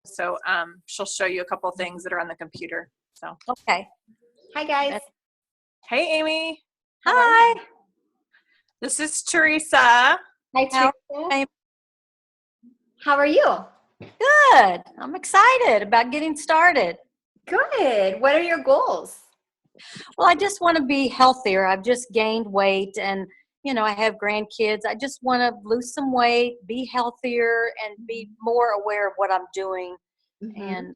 So she'll show you a couple things that are on the computer. So Okay. Hi, guys. Hey, Amy. Hi. This is Teresa. Hi, How Teresa. How are you? Good. I'm excited about getting started. Good. What are your goals? Well, I just want to be healthier. I've just gained weight and, I have grandkids. I just want to lose some weight, be healthier, and be more aware of what I'm doing. Mm-hmm. And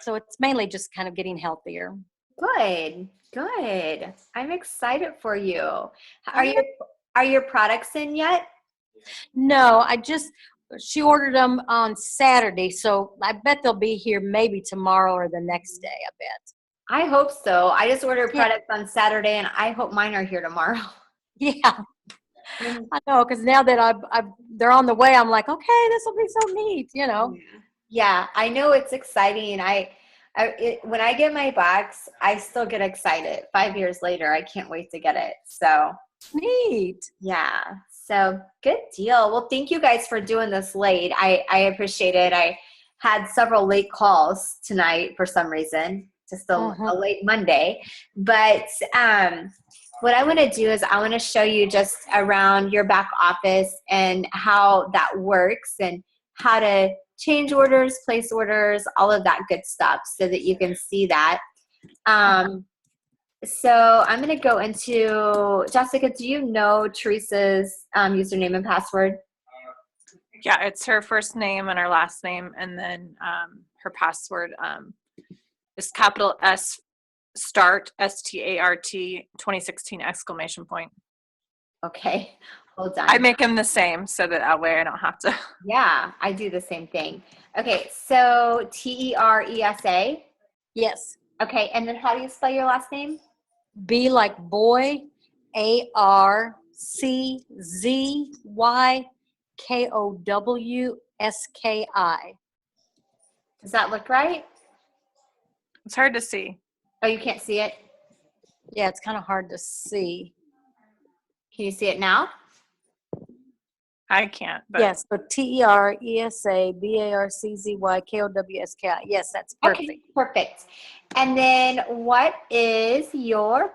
so it's mainly just kind of getting healthier. Good. Good. I'm excited for you. Are your products in yet? No, she ordered them on Saturday, so I bet they'll be here maybe tomorrow or the next day, I bet. I hope so. I just ordered products on Saturday, and I hope mine are here tomorrow. Yeah, I know, because now that they're on the way, I'm like, okay, this will be so neat, Yeah, I know it's exciting. When I get my box, I still get excited. 5 years later, I can't wait to get it. So neat. yeah. So good deal. Well, thank you guys for doing this late. I appreciate it. I had several late calls tonight for some reason, just a late Monday. But what I want to do is I want to show you just around your back office and how that works and how to change orders, place orders, all of that good stuff so that you can see that. So I'm going to go into, Jessica, do you know Teresa's username and password? Yeah, it's her first name and her last name, and then her password is capital S start, START 2016 exclamation point. Okay, hold on. I make them the same so that way I don't have to. Yeah, I do the same thing. Okay, so TERESA. Yes. Okay, and then how do you spell your last name? B like boy, ARCZYKOWSKI. Does that look right? It's hard to see. Oh, you can't see it? Yeah, it's kind of hard to see. Can you see it now? I can't. But yes, so TERESABARCZYKOWSKI. Yes, that's perfect. Okay, perfect. And then what is her,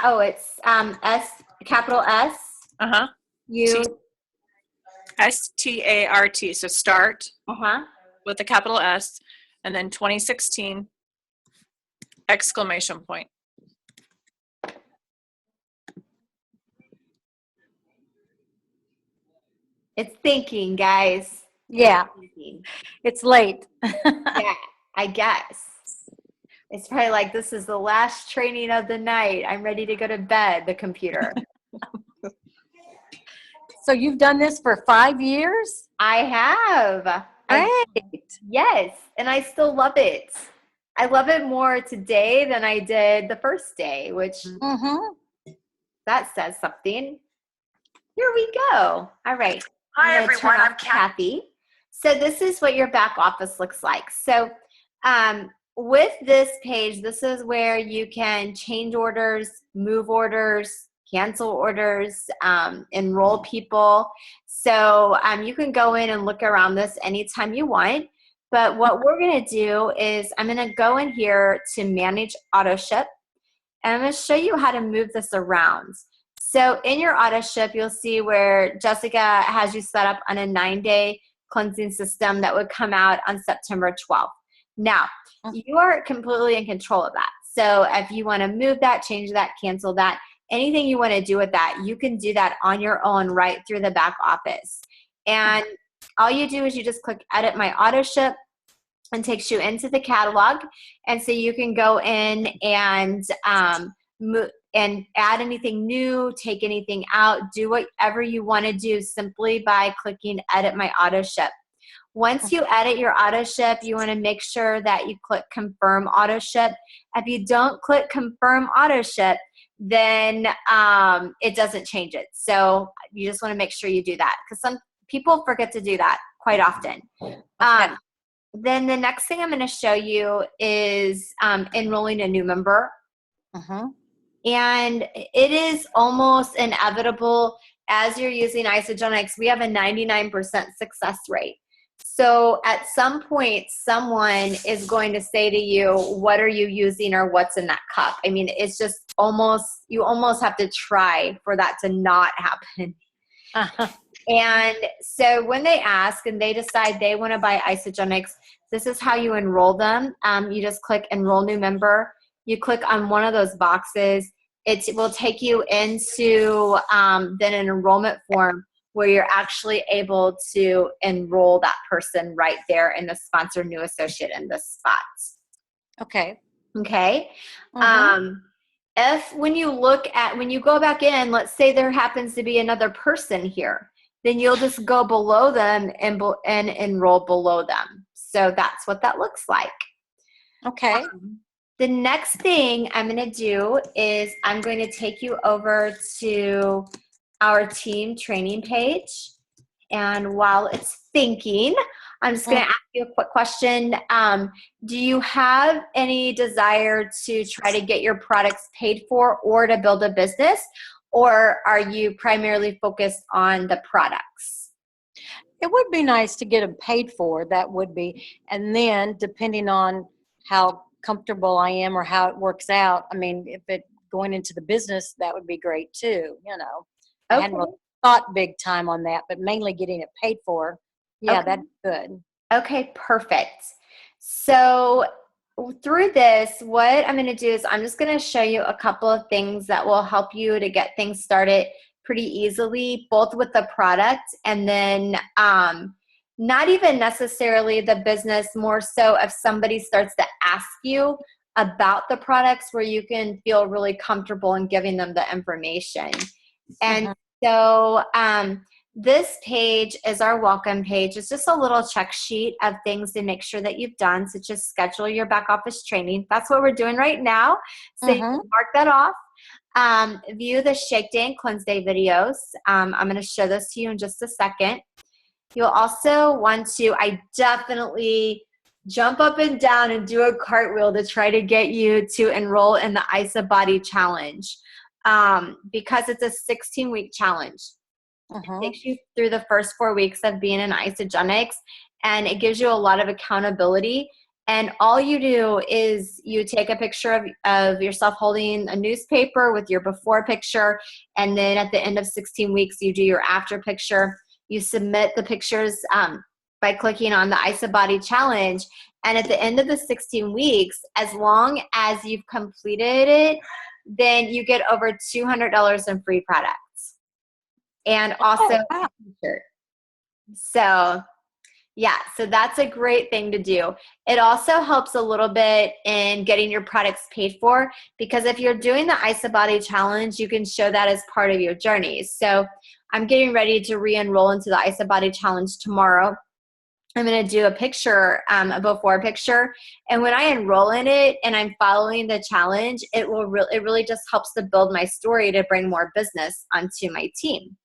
oh, it's S, capital S. U. START, so start with a capital S, and then 2016 exclamation point. It's thinking, guys. Yeah, it's late. Yeah, I guess. It's probably like, this is the last training of the night. I'm ready to go to bed, the computer. So you've done this for 5 years? I have. Great. Yes, and I still love it. I love it more today than I did the first day, which that says something. Here we go. All right. Hi, everyone. I'm Kathy. So this is what your back office looks like. So with this page, this is where you can change orders, move orders, cancel orders, enroll people. So you can go in and look around this anytime you want. But what we're going to do is I'm going to go in here to manage auto ship. And I'm going to show you how to move this around. So in your auto ship, you'll see where Jessica has you set up on a 9-day cleansing system that would come out on September 12th. Now, you are completely in control of that. So if you want to move that, change that, cancel that, anything you want to do with that, you can do that on your own right through the back office. And all you do is you just click Edit My Auto Ship and takes you into the catalog. And so you can go in and move and add anything new, take anything out, do whatever you want to do simply by clicking Edit My Auto Ship. Once you edit your auto ship, you want to make sure that you click Confirm Auto Ship. If you don't click Confirm Auto Ship, then it doesn't change it. So you just want to make sure you do that because some people forget to do that quite often. Then the next thing I'm going to show you is enrolling a new member. And it is almost inevitable as you're using Isogenics. We have a 99% success rate. So So at some point, someone is going to say to you, what are you using or what's in that cup? I mean, it's just you almost have to try for that to not happen. And so when they ask and they decide they want to buy Isogenics, this is how you enroll them. You just click enroll new member. You click on one of those boxes. It will take you into then an enrollment form where you're actually able to enroll that person right there in the sponsor new associate in this spot. Okay. Okay. Mhm. If when you go back in, let's say there happens to be another person here, then you'll just go below them and enroll below them. So that's what that looks like. Okay. The next thing I'm going to do is I'm going to take you over to our team training page. And while it's thinking, I'm just going to ask you a quick question. Do you have any desire to try to get your products paid for or to build a business? Or are you primarily focused on the products? It would be nice to get them paid for. That would be. And then depending on how comfortable I am or how it works out, I mean, if it going into the business, that would be great too. I hadn't really thought big time on that, but mainly getting it paid for. Yeah, Okay. that's good. Okay, perfect. So through this, what I'm going to do is I'm just going to show you a couple of things that will help you to get things started pretty easily, both with the product and then not even necessarily the business, more so if somebody starts to ask you about the products where you can feel really comfortable in giving them the information. And so this page is our welcome page. It's just a little check sheet of things to make sure that you've done, such as schedule your back office training. That's what we're doing right now. So you can mark that off. View the Shake Day and Cleanse Day videos. I'm going to show this to you in just a second. You'll also want to, I definitely jump up and down and do a cartwheel to try to get you to enroll in the ISA Body Challenge because it's a 16-week challenge. It takes you through the first 4 weeks of being in Isogenics, and it gives you a lot of accountability. And all you do is you take a picture of yourself holding a newspaper with your before picture, and then at the end of 16 weeks, you do your after picture. You submit the pictures by clicking on the ISA Body Challenge. And at the end of the 16 weeks, as long as you've completed it, then you get over $200 in free products. And also a t-shirt. So yeah, so that's a great thing to do. It also helps a little bit in getting your products paid for, because if you're doing the ISA Body Challenge, you can show that as part of your journey. So I'm getting ready to re-enroll into the ISA Body Challenge tomorrow. I'm going to do a picture, a before picture. And when I enroll in it and I'm following the challenge, it really just helps to build my story to bring more business onto my team.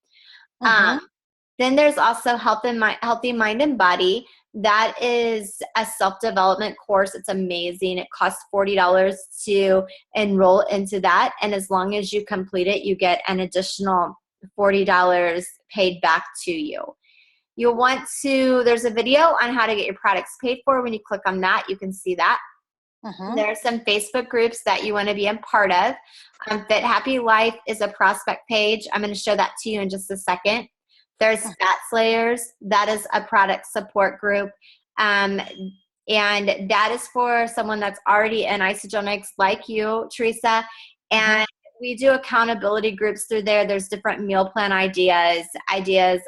Then there's also Healthy Mind and Body. That is a self-development course. It's amazing. It costs $40 to enroll into that. And as long as you complete it, you get an additional $40 paid back to you. You'll want to, there's a video on how to get your products paid for. When you click on that, you can see that. There are some Facebook groups that you want to be a part of. Fit Happy Life is a prospect page. I'm going to show that to you in just a second. There's Fat Slayers. That is a product support group. And that is for someone that's already in Isogenics like you, Teresa. And we do accountability groups through there. There's different meal plan ideas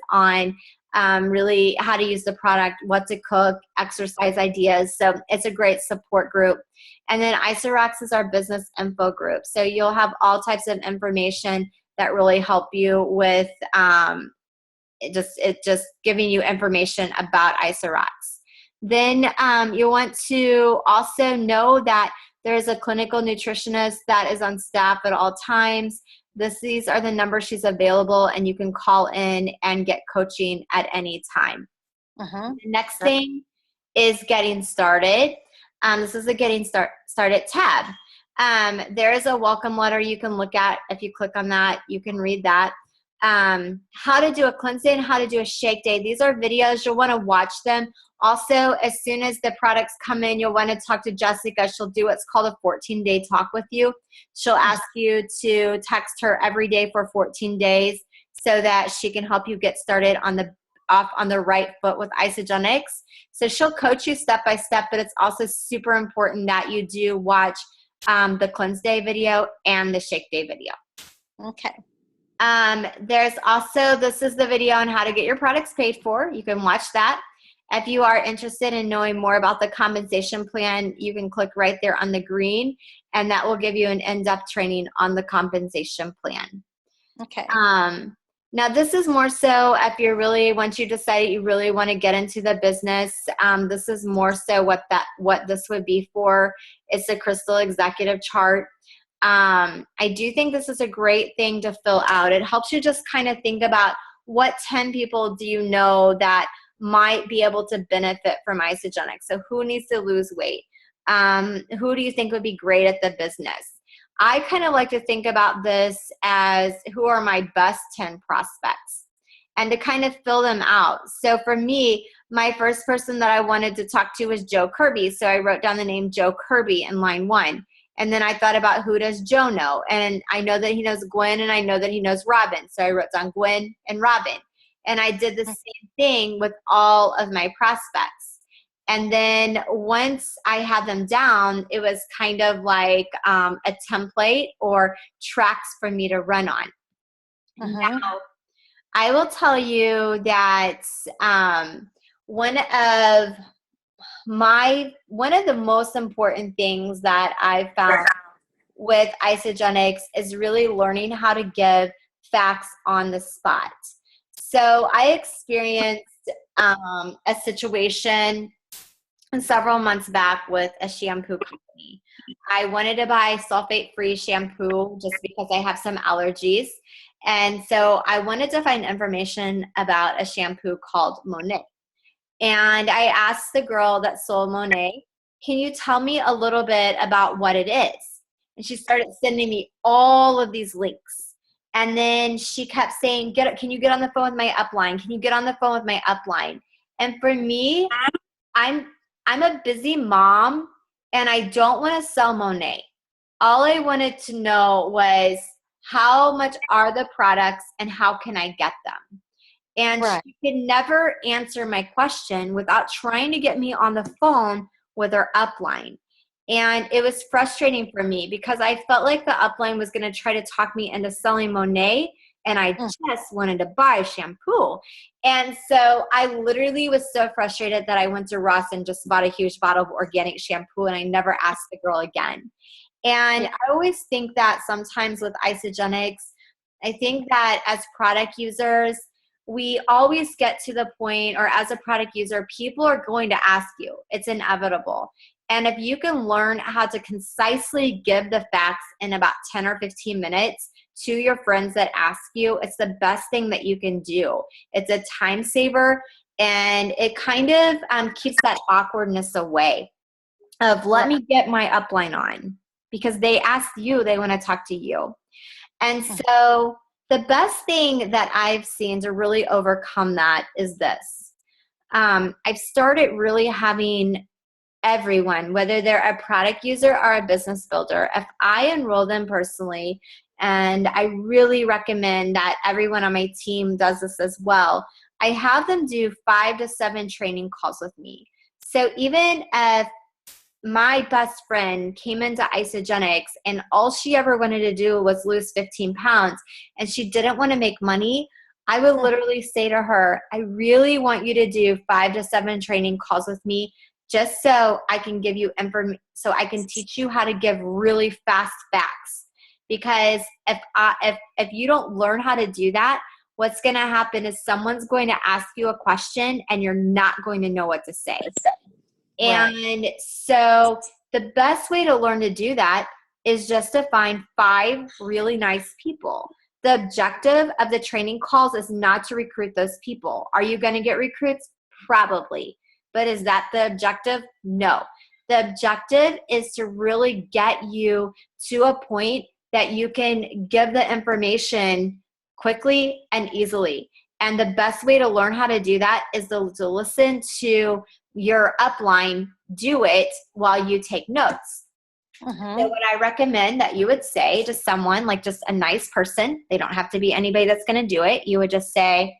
on really how to use the product, what to cook, exercise ideas. So it's a great support group. And then ISOROX is our business info group. So you'll have all types of information that really help you with just giving you information about ISOROX. Then you'll want to also know that there's a clinical nutritionist that is on staff at all times. These are the numbers she's available, and you can call in and get coaching at any time. The next thing is getting started. This is the getting started tab. There is a welcome letter you can look at. If you click on that, you can read that. how to do a cleanse day and how to do a shake day. These are videos. You'll want to watch them. Also, as soon as the products come in, you'll want to talk to Jessica. She'll do what's called a 14-day talk with you. She'll ask you to text her every day for 14 days so that she can help you get started on the right foot with Isagenix. So she'll coach you step by step, but it's also super important that you do watch the cleanse day video and the shake day video. Okay. There's also, this is the video on how to get your products paid for. You can watch that. If you are interested in knowing more about the compensation plan, you can click right there on the green, and that will give you an in-depth training on the compensation plan. Okay. Now this is more so if you're really, once you decide you really want to get into the business, this is more so what this would be for. It's a crystal executive chart. I do think this is a great thing to fill out. It helps you just kind of think about what 10 people do you know that might be able to benefit from Isagenix. So who needs to lose weight? Who do you think would be great at the business? I kind of like to think about this as who are my best 10 prospects and to kind of fill them out. So for me, my first person that I wanted to talk to was Joe Kirby. So I wrote down the name Joe Kirby in line 1. And then I thought about who does Joe know? And I know that he knows Gwen and I know that he knows Robin. So I wrote down Gwen and Robin. And I did the same thing with all of my prospects. And then once I had them down, it was kind of like a template or tracks for me to run on. Now, I will tell you that one of the most important things that I found with Isagenix is really learning how to give facts on the spot. So I experienced a situation several months back with a shampoo company. I wanted to buy sulfate-free shampoo just because I have some allergies. And so I wanted to find information about a shampoo called Monet. And I asked the girl that sold Monet, can you tell me a little bit about what it is? And she started sending me all of these links. And then she kept saying, can you get on the phone with my upline? Can you get on the phone with my upline? And for me, I'm a busy mom and I don't want to sell Monet. All I wanted to know was how much are the products and how can I get them? And she could never answer my question without trying to get me on the phone with her upline. And it was frustrating for me because I felt like the upline was going to try to talk me into selling Monet, and I just wanted to buy shampoo. And so I literally was so frustrated that I went to Ross and just bought a huge bottle of organic shampoo, and I never asked the girl again. And I always think that sometimes with Isagenix, I think that as product users, we always get to the point, or as a product user, people are going to ask you. It's inevitable. And if you can learn how to concisely give the facts in about 10 or 15 minutes to your friends that ask you, it's the best thing that you can do. It's a time saver, and it kind of keeps that awkwardness away of let me get my upline on because they asked you, they want to talk to you. And so the best thing that I've seen to really overcome that is this. I've started really having everyone, whether they're a product user or a business builder, if I enroll them personally, and I really recommend that everyone on my team does this as well, I have them do 5 to 7 training calls with me. So even if my best friend came into Isagenix and all she ever wanted to do was lose 15 pounds and she didn't want to make money, I would literally say to her, I really want you to do 5 to 7 training calls with me just so I can give you information, so I can teach you how to give really fast facts. Because if you don't learn how to do that, what's going to happen is someone's going to ask you a question and you're not going to know what to say. And so the best way to learn to do that is just to find 5 really nice people. The objective of the training calls is not to recruit those people. Are you going to get recruits? Probably. But is that the objective? No. The objective is to really get you to a point that you can give the information quickly and easily. And the best way to learn how to do that is to listen to your upline do it while you take notes. So what I recommend that you would say to someone, like just a nice person, they don't have to be anybody that's going to do it. You would just say,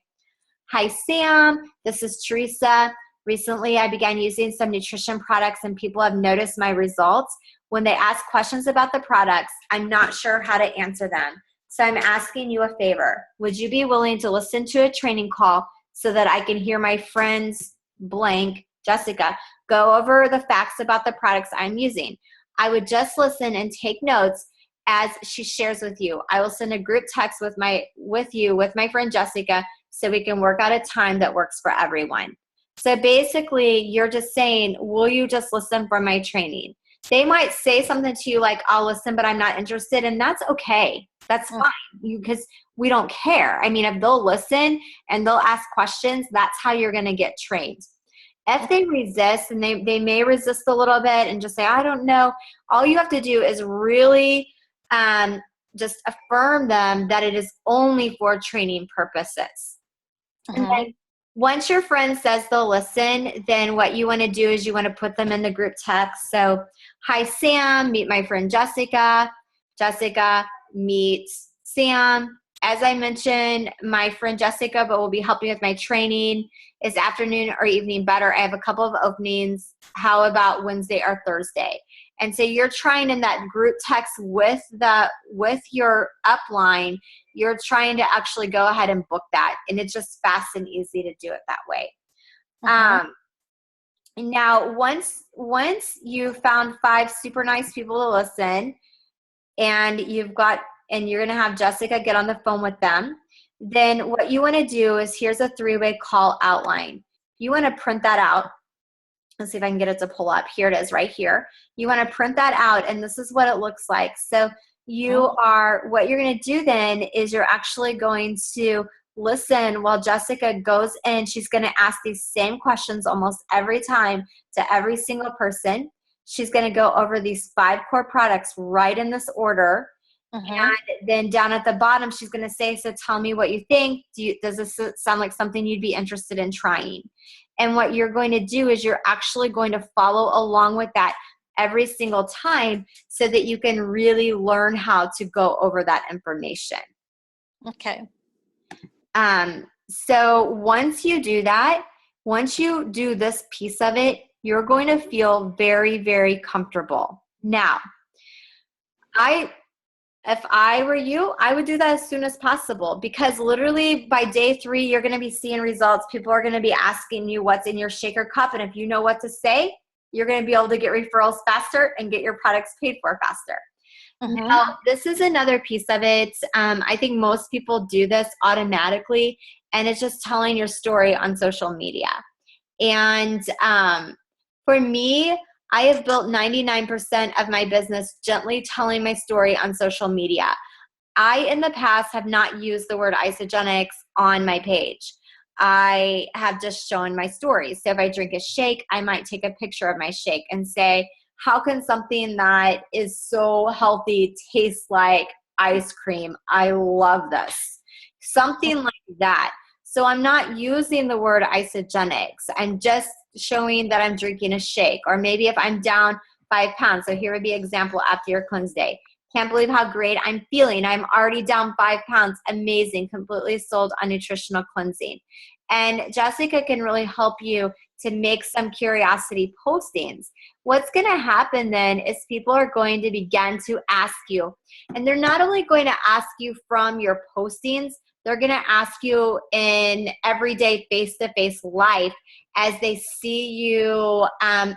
"Hi, Sam. This is Teresa. Recently, I began using some nutrition products and people have noticed my results. When they ask questions about the products, I'm not sure how to answer them. So I'm asking you a favor. Would you be willing to listen to a training call so that I can hear my friends, blank, Jessica, go over the facts about the products I'm using? I would just listen and take notes as she shares with you. I will send a group text with my friend Jessica so we can work out a time that works for everyone." So basically, you're just saying, will you just listen for my training? They might say something to you like, "I'll listen, but I'm not interested." And that's okay. That's fine, because we don't care. I mean, if they'll listen and they'll ask questions, that's how you're going to get trained. If they resist, and they may resist a little bit and just say, "I don't know," all you have to do is really just affirm them that it is only for training purposes. And then once your friend says they'll listen, then what you want to do is you want to put them in the group text. So, "Hi, Sam, meet my friend Jessica. Jessica, meet Sam. As I mentioned, my friend Jessica, but will be helping with my training. Is afternoon or evening better? I have a couple of openings. How about Wednesday or Thursday?" And so you're trying in that group text with your upline, you're trying to actually go ahead and book that. And it's just fast and easy to do it that way. Now, once you found 5 super nice people to listen, and you're going to have Jessica get on the phone with them, then what you want to do is, here's a 3-way call outline. You want to print that out. Let's see if I can get it to pull up. Here it is right here. You want to print that out, and this is what it looks like. So what you're going to do then is you're actually going to listen while Jessica goes in. She's going to ask these same questions almost every time to every single person. She's going to go over these 5 core products right in this order. And then down at the bottom, she's going to say, "So tell me what you think. Does this sound like something you'd be interested in trying?" And what you're going to do is you're actually going to follow along with that every single time so that you can really learn how to go over that information. Okay. So once you do that, once you do this piece of it, you're going to feel very, very comfortable. Now, if I were you, I would do that as soon as possible, because literally by day 3, you're going to be seeing results. People are going to be asking you what's in your shaker cup. And if you know what to say, you're going to be able to get referrals faster and get your products paid for faster. Now, this is another piece of it. I think most people do this automatically, and it's just telling your story on social media. And for me, I have built 99% of my business gently telling my story on social media. I, in the past, have not used the word isogenics on my page. I have just shown my story. So if I drink a shake, I might take a picture of my shake and say, how can something that is so healthy taste like ice cream? I love this. Something like that. So I'm not using the word isogenics. I'm just showing that I'm drinking a shake. Or maybe if I'm down 5 pounds. So here would be an example after your cleanse day. Can't believe how great I'm feeling. I'm already down 5 pounds. Amazing. Completely sold on nutritional cleansing. And Jessica can really help you to make some curiosity postings. What's going to happen then is people are going to begin to ask you. And they're not only going to ask you from your postings, they're going to ask you in everyday face-to-face life. As they see you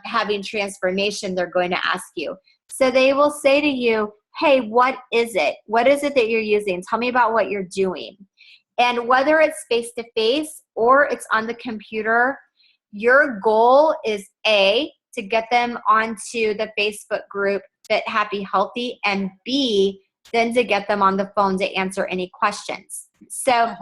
having transformation, they're going to ask you. So they will say to you, hey, what is it? What is it that you're using? Tell me about what you're doing. And whether it's face-to-face or it's on the computer, your goal is A, to get them onto the Facebook group Fit, Happy, Healthy, and B, then to get them on the phone to answer any questions. So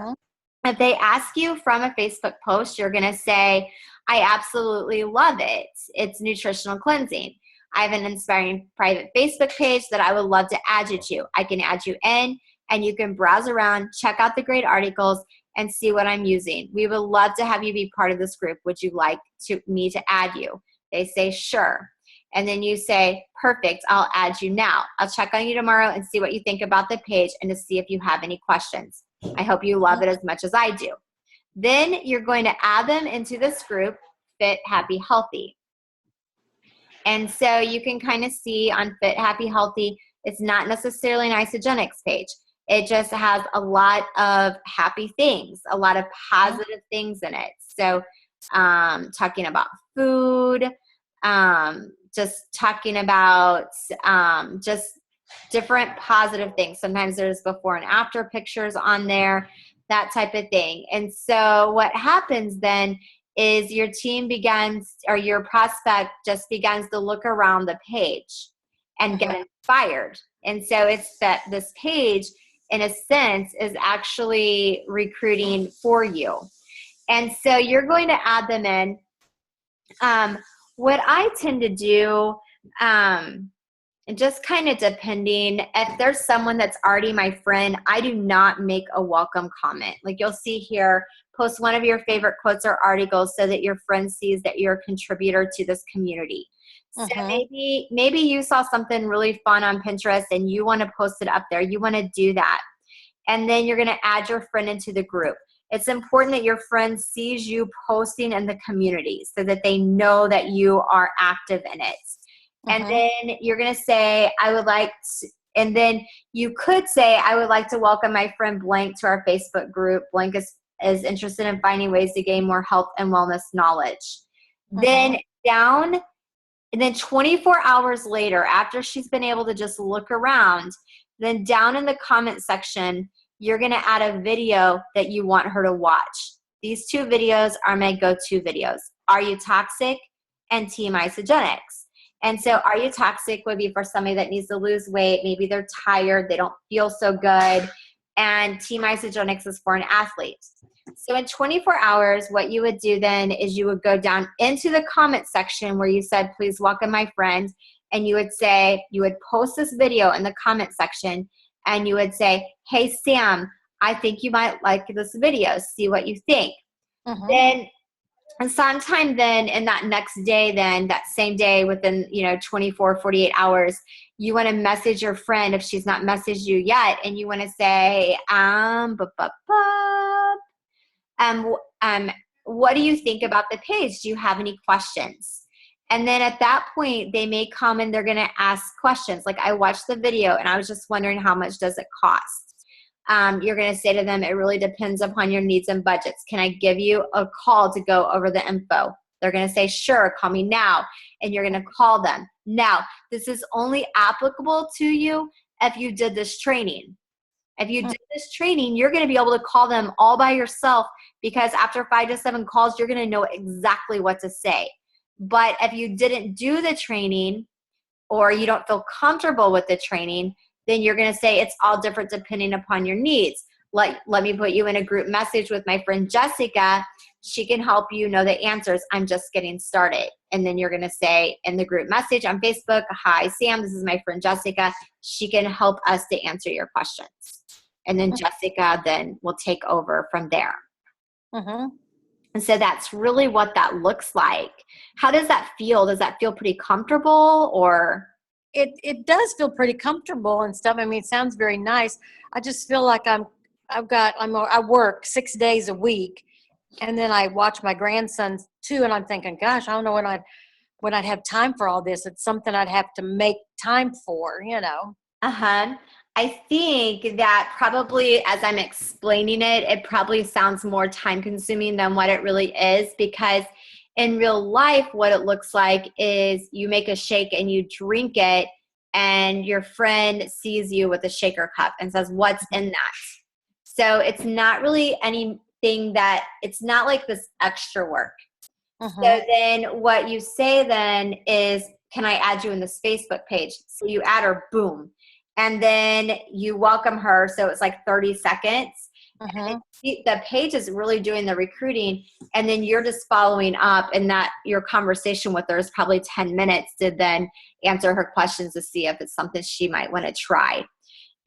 if they ask you from a Facebook post, you're going to say, I absolutely love it. It's nutritional cleansing. I have an inspiring private Facebook page that I would love to add you to. I can add you in, and you can browse around, check out the great articles, and see what I'm using. We would love to have you be part of this group. Would you like me to add you? They say, sure. And then you say, perfect, I'll add you now. I'll check on you tomorrow and see what you think about the page and to see if you have any questions. I hope you love it as much as I do. Then you're going to add them into this group, Fit, Happy, Healthy. And so you can kind of see on Fit, Happy, Healthy, it's not necessarily an isogenics page. It just has a lot of happy things, a lot of positive things in it. So talking about food, just talking about just different positive things. Sometimes there's before and after pictures on there, that type of thing. And so what happens then is your team begins, or your prospect just begins to look around the page and get inspired. And so it's that this page, in a sense, is actually recruiting for you. And so you're going to add them in. What I tend to do, and just kind of depending, if there's someone that's already my friend, I do not make a welcome comment. Like you'll see here, post one of your favorite quotes or articles so that your friend sees that you're a contributor to this community. So maybe you saw something really fun on Pinterest and you want to post it up there. You want to do that. And then you're going to add your friend into the group. It's important that your friend sees you posting in the community so that they know that you are active in it. And then you're going to say, I would like to, and then you could say, I would like to welcome my friend Blank to our Facebook group. Blank is interested in finding ways to gain more health and wellness knowledge. Then down, and then 24 hours later, after she's been able to just look around, then down in the comment section, you're going to add a video that you want her to watch. These two videos are my go-to videos. Are You Toxic? And Team Isogenics. And so Are You Toxic would be for somebody that needs to lose weight. Maybe they're tired. They don't feel so good. And Team Isogenics is for an athlete. So in 24 hours, what you would do then is you would go down into the comment section where you said, please welcome my friend. And you would say, you would post this video in the comment section. And you would say, hey, Sam, I think you might like this video. See what you think. Then, and sometime then in that next day, then that same day within, 24, 48 hours, you want to message your friend if she's not messaged you yet. And you want to say, what do you think about the page? Do you have any questions? And then at that point, they may come and they're going to ask questions. Like, I watched the video and I was just wondering, how much does it cost? You're going to say to them, it really depends upon your needs and budgets. Can I give you a call to go over the info? They're going to say, sure, call me now. And you're going to call them. Now, this is only applicable to you if you did this training. If you did this training, you're going to be able to call them all by yourself, because after 5 to 7 calls, you're going to know exactly what to say. But if you didn't do the training, or you don't feel comfortable with the training, then you're going to say it's all different depending upon your needs. Like, let me put you in a group message with my friend Jessica. She can help you know the answers. I'm just getting started. And then you're going to say in the group message on Facebook, hi, Sam, this is my friend Jessica. She can help us to answer your questions. And then Jessica then will take over from there. And so that's really what that looks like. How does that feel? Does that feel pretty comfortable, or? It does feel pretty comfortable and stuff. I mean, it sounds very nice. I just feel like I work 6 days a week, and then I watch my grandsons too, and I'm thinking, gosh, I don't know when I'd have time for all this. It's something I'd have to make time for, I think that probably, as I'm explaining it, it probably sounds more time consuming than what it really is, because in real life, what it looks like is you make a shake and you drink it, and your friend sees you with a shaker cup and says, what's in that? So it's not really anything that, it's not like this extra work. So then what you say then is, can I add you in this Facebook page? So you add her, boom. And then you welcome her. So it's like 30 seconds. And the page is really doing the recruiting. And then you're just following up, and that your conversation with her is probably 10 minutes to then answer her questions to see if it's something she might want to try.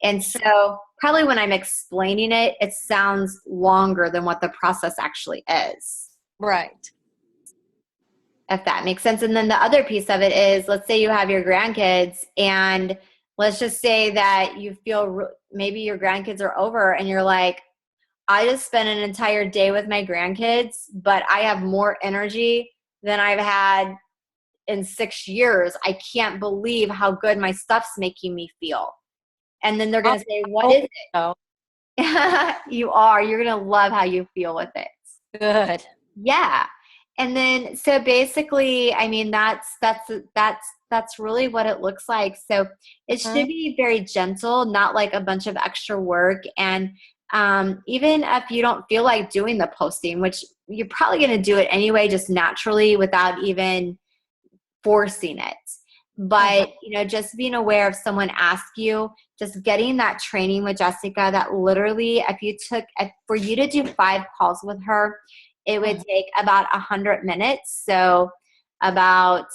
And so probably when I'm explaining it, it sounds longer than what the process actually is. Right. If that makes sense. And then the other piece of it is, let's say you have your grandkids, and let's just say that you feel maybe your grandkids are over and you're like, I just spent an entire day with my grandkids, but I have more energy than I've had in 6 years. I can't believe how good my stuff's making me feel. And then they're going to say, what is Oh, it? You're going to love how you feel with it. good. Yeah. And then, so basically, I mean, that's really what it looks like. So it should be very gentle, not like a bunch of extra work. And even if you don't feel like doing the posting, which you're probably going to do it anyway, just naturally without even forcing it. But, just being aware if someone asks you, just getting that training with Jessica, that literally for you to do 5 calls with her, it would take about 100 minutes. So about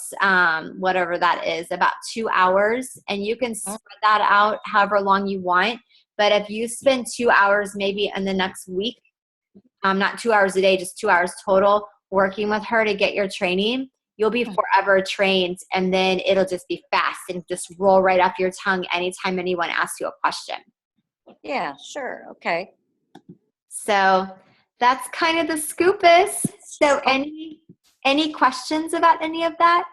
whatever that is, about 2 hours. And you can spread that out however long you want. But if you spend 2 hours maybe in the next week, not 2 hours a day, just 2 hours total, working with her to get your training, you'll be forever trained. And then it'll just be fast and just roll right off your tongue anytime anyone asks you a question. Yeah, sure. Okay. So that's kind of the scoopus. So any questions about any of that?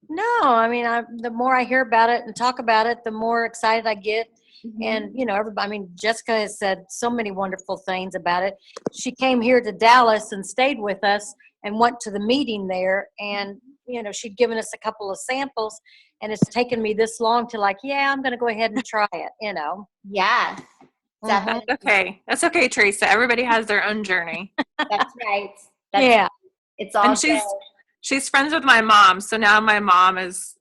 No, I mean, the more I hear about it and talk about it, the more excited I get. Mm-hmm. And, everybody, I mean, Jessica has said so many wonderful things about it. She came here to Dallas and stayed with us and went to the meeting there. And, she'd given us a couple of samples, and it's taken me this long to I'm going to go ahead and try it, Yeah, definitely. That's okay, Teresa. Everybody has their own journey. That's right. Yeah. It's all And good. she's friends with my mom. So now my mom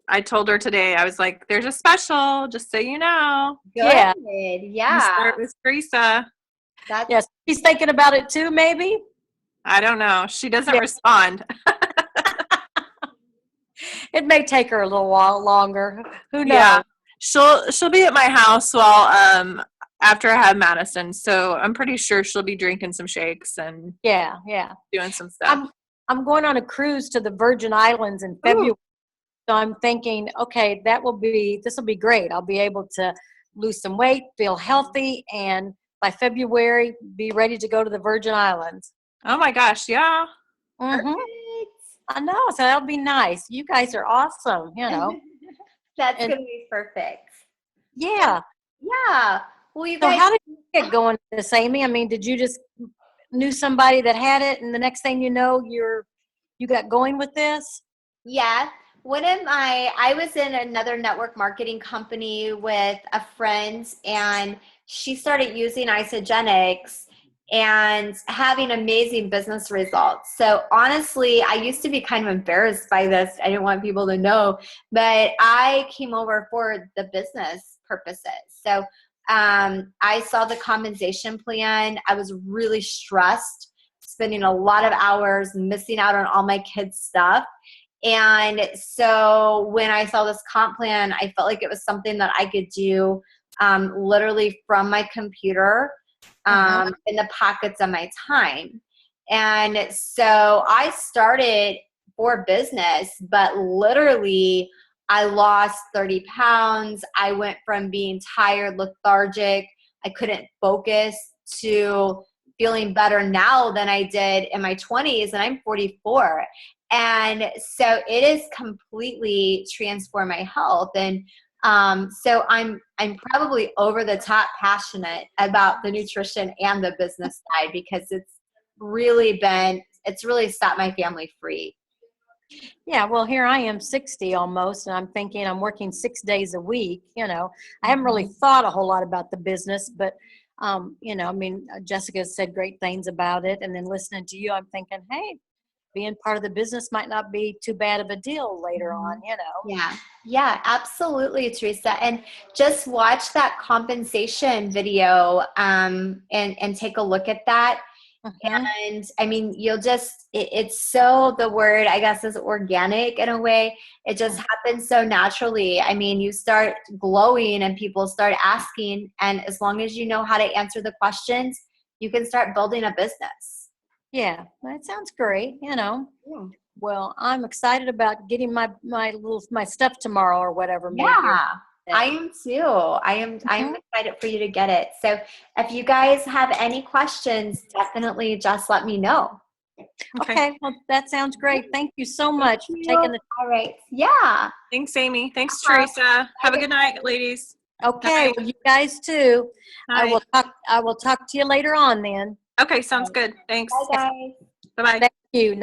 I told her today, I was like, there's a special, just so you know. Yeah. Yeah. Start with Teresa. Yes. She's thinking about it too, maybe. I don't know. She doesn't respond. It may take her a little while longer. Who knows? Yeah. She'll be at my house while after I have Madison. So I'm pretty sure she'll be drinking some shakes and Yeah. doing some stuff. I'm going on a cruise to the Virgin Islands in February. So I'm thinking, okay, this will be great. I'll be able to lose some weight, feel healthy, and by February, be ready to go to the Virgin Islands. Oh my gosh. Yeah. Mm-hmm. I know. So that'll be nice. You guys are awesome, That's going to be perfect. Yeah. Yeah. Well, you So guys. how did you get going this, Amy? I mean, did you just knew somebody that had it, and the next thing you know, you got going with this? Yeah. I was in another network marketing company with a friend, and she started using Isogenics and having amazing business results. So honestly, I used to be kind of embarrassed by this. I didn't want people to know, but I came over for the business purposes. So I saw the compensation plan. I was really stressed, spending a lot of hours, missing out on all my kids' stuff. And so when I saw this comp plan, I felt like it was something that I could do literally from my computer in the pockets of my time. And so I started for business, but literally I lost 30 pounds. I went from being tired, lethargic, I couldn't focus, to feeling better now than I did in my 20s, and I'm 44. And so it has completely transformed my health. And so I'm probably over the top passionate about the nutrition and the business side, because it's really set my family free. Yeah, well, here I am 60 almost, and I'm thinking I'm working 6 days a week. I haven't really thought a whole lot about the business, but, I mean, Jessica said great things about it. And then listening to you, I'm thinking, hey, being part of the business might not be too bad of a deal later on, Yeah, absolutely, Teresa. And just watch that compensation video and take a look at that. Mhm. And I mean, it's so, the word, I guess, is organic in a way. It just happens so naturally. I mean, you start glowing and people start asking. And as long as you know how to answer the questions, you can start building a business. Yeah, that sounds great, Yeah. Well, I'm excited about getting my stuff tomorrow or whatever made here. Yeah, I am too. I'm Mhm. excited for you to get it. So if you guys have any questions, definitely just let me know. Okay, well, that sounds great. Thank you so much for Thank taking you. All right. Yeah. Thanks, Amy. Thanks, Uh-huh. Teresa. Have a good night, ladies. Okay, Bye. well, you guys too. Bye. I will talk to you later on then. Okay, sounds good. Thanks. Bye, guys. Bye-bye. Thank you.